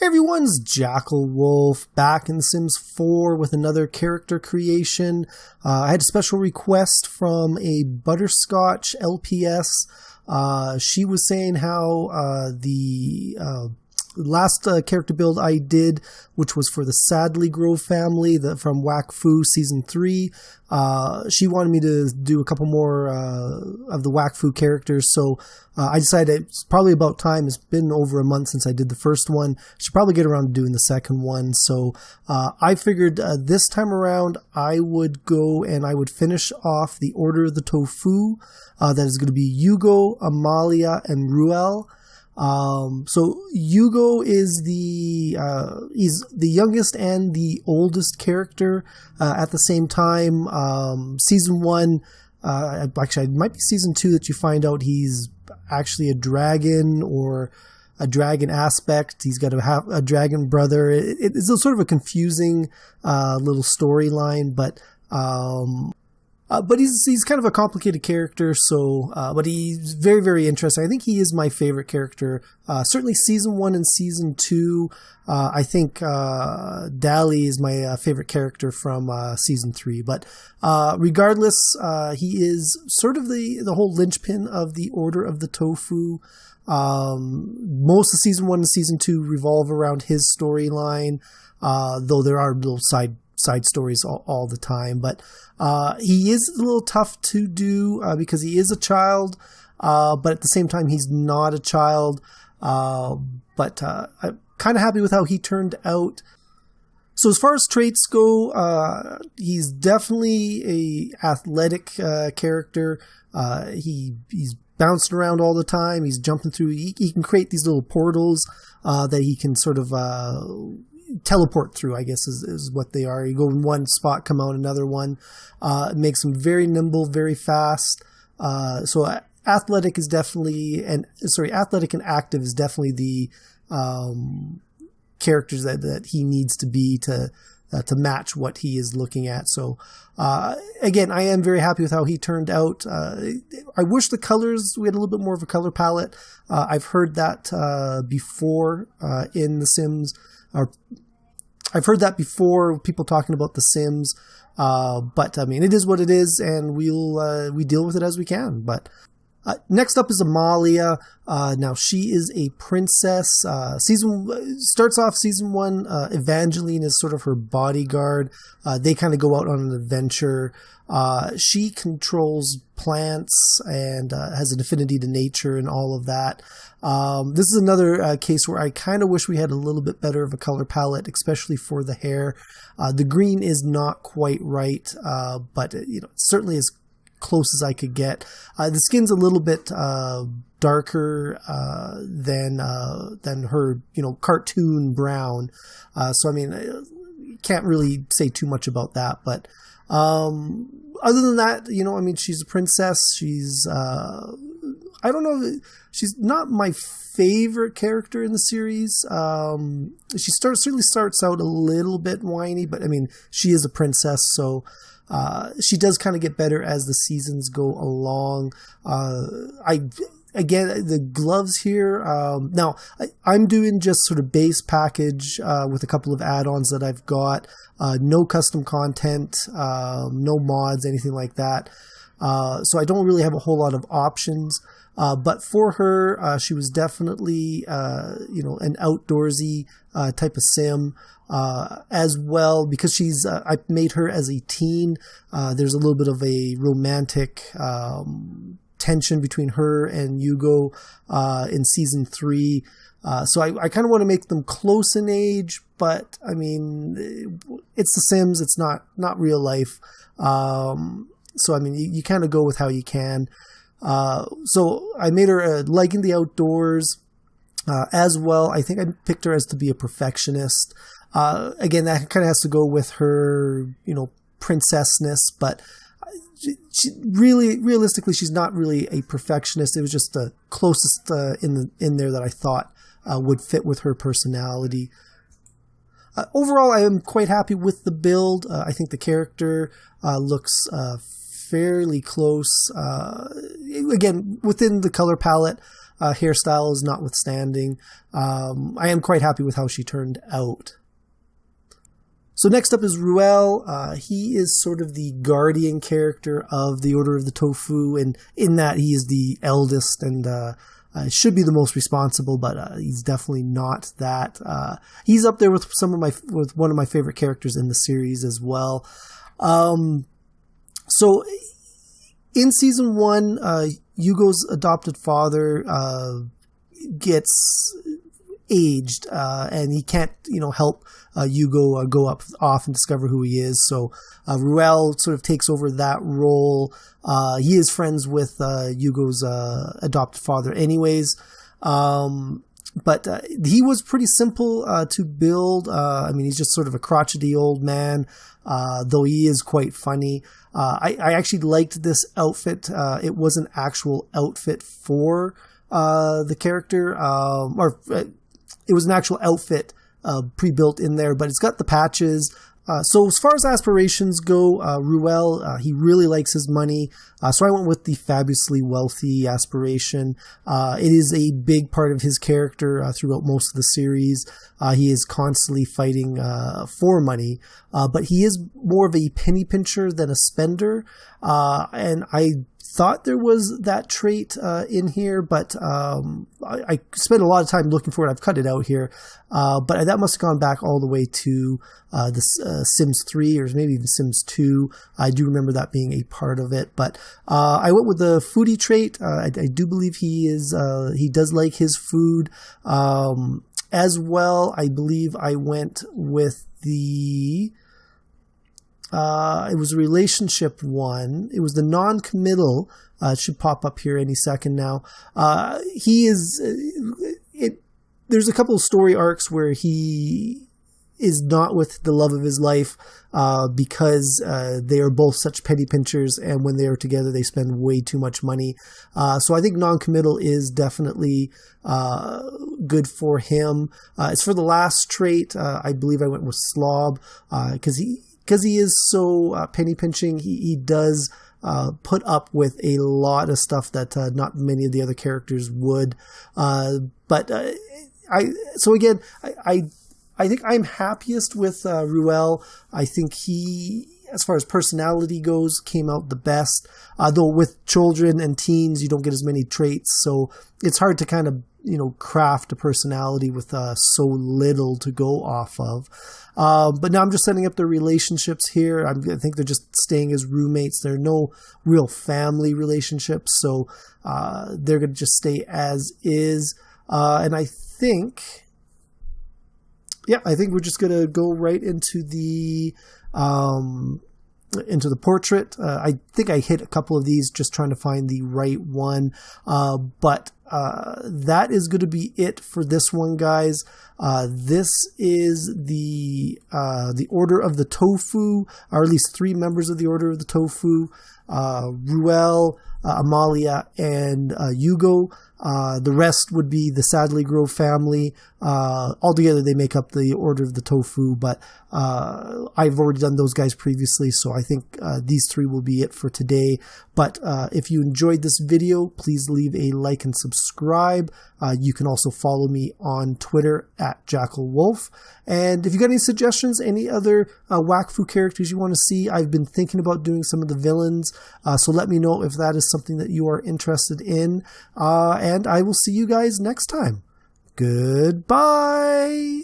Hey everyone's Jackal Wolf back in The Sims 4 with another character creation. I had a special request from a Butterscotch LPS. She was saying how the last character build I did, which was for the Sadly Grove family from Wakfu Season 3, she wanted me to do a couple more of the Wakfu characters, so I decided it's probably about time. It's been over a month since I did the first one. I should probably get around to doing the second one, so I figured this time around I would go and I would finish off the Order of the Tofu. That is going to be Hugo, Amalia, and Ruel. So Hugo is he's the youngest and the oldest character, at the same time. Season 1, actually it might be season 2 that you find out he's actually a dragon or a dragon aspect. He's got a dragon brother. It's a sort of a confusing, little storyline, but he's kind of a complicated character, so, but he's very, very interesting. I think he is my favorite character. Certainly season 1 and season 2. I think, Dali is my favorite character from, season 3. But, regardless, he is sort of the whole linchpin of the Order of the Tofu. Most of season 1 and season 2 revolve around his storyline, though there are little side stories all the time, but he is a little tough to do because he is a child, but at the same time he's not a child, but I'm kind of happy with how he turned out. So as far as traits go, he's definitely a athletic character. He's bouncing around all the time. He's jumping through. He can create these little portals that he can sort of teleport through, I guess is what they are. You go in one spot, come out another one. It makes him very nimble, very fast. So athletic and active is definitely the characters that he needs to be to match what he is looking at. So again, I am very happy with how he turned out. I wish we had a little bit more of a color palette. I've heard that before in The Sims. I've heard that before, people talking about The Sims, but I mean, it is what it is, and we deal with it as we can. But next up is Amalia. Now she is a princess. Starts off season 1. Evangeline is sort of her bodyguard. They kind of go out on an adventure. She controls plants and has an affinity to nature and all of that. This is another case where I kind of wish we had a little bit better of a color palette, especially for the hair. The green is not quite right, but certainly as close as I could get. The skin's a little bit darker than her, cartoon brown. So I mean, can't really say too much about that, but other than that, I mean, she's a princess. She's I don't know, she's not my favorite character in the series. She certainly starts out a little bit whiny, but I mean, she is a princess, so she does kind of get better as the seasons go along. Again, the gloves here. Now, I'm doing just sort of base package with a couple of add-ons that I've got. No custom content, no mods, anything like that. So I don't really have a whole lot of options. But for her, she was definitely, an outdoorsy type of sim. As well, because I made her as a teen. There's a little bit of a romantic tension between her and Hugo in season 3. So I kind of want to make them close in age, but I mean, it's The Sims. It's not real life. So I mean, you kind of go with how you can. So I made her liking the outdoors. As well, I think I picked her as to be a perfectionist. Again, that kind of has to go with her, princessness, but realistically, she's not really a perfectionist. It was just the closest in there that I thought would fit with her personality. Overall, I am quite happy with the build. I think the character looks fairly close. Again, within the color palette. hairstyles notwithstanding. I am quite happy with how she turned out. So next up is Ruel. He is sort of the guardian character of the Order of the Tofu, and in that he is the eldest and should be the most responsible, but he's definitely not that. He's up there with with one of my favorite characters in the series as well. So in season 1, Hugo's adopted father gets aged, and he can't, help Hugo go off and discover who he is. So Ruel sort of takes over that role. He is friends with Hugo's adopted father anyways. But he was pretty simple to build. He's just sort of a crotchety old man, though he is quite funny. I actually liked this outfit. It was an actual outfit for the character, it was an actual outfit pre-built in there, but it's got the patches. So as far as aspirations go, Ruel, he really likes his money. So I went with the fabulously wealthy aspiration. It is a big part of his character throughout most of the series. He is constantly fighting for money, but he is more of a penny pincher than a spender. And I thought there was that trait in here, but I spent a lot of time looking for it. I've cut it out here, but that must have gone back all the way to the Sims 3 or maybe even Sims 2. I do remember that being a part of it, but I went with the foodie trait. I do believe he does like his food as well. I believe I went with the it was a relationship one. It was the non-committal. It should pop up here any second now. There's a couple of story arcs where he is not with the love of his life because they are both such penny pinchers, and when they are together, they spend way too much money. So I think non-committal is definitely good for him. As for the last trait, I believe I went with slob because he is so penny pinching. He does put up with a lot of stuff that not many of the other characters would. I think I'm happiest with Ruel. I think he, as far as personality goes, came out the best. Though with children and teens, you don't get as many traits, so it's hard to kind of craft a personality with so little to go off of. But now I'm just setting up the relationships here. I think they're just staying as roommates. There are no real family relationships, so they're going to just stay as is. And I think we're just going to go right into the portrait. I think I hit a couple of these just trying to find the right one. But that is going to be it for this one, guys. This is the Order of the Tofu, or at least 3 members of the Order of the Tofu, Ruel, Amalia, and Hugo. The rest would be the Sadly Grove family. Altogether, they make up the Order of the Tofu, but I've already done those guys previously, so I think these 3 will be it for today. But if you enjoyed this video, please leave a like and subscribe. You can also follow me on Twitter @JackalWolf. And if you got any suggestions, any other Wakfu characters you want to see, I've been thinking about doing some of the villains, so let me know if that is something that you are interested in. And I will see you guys next time. Goodbye!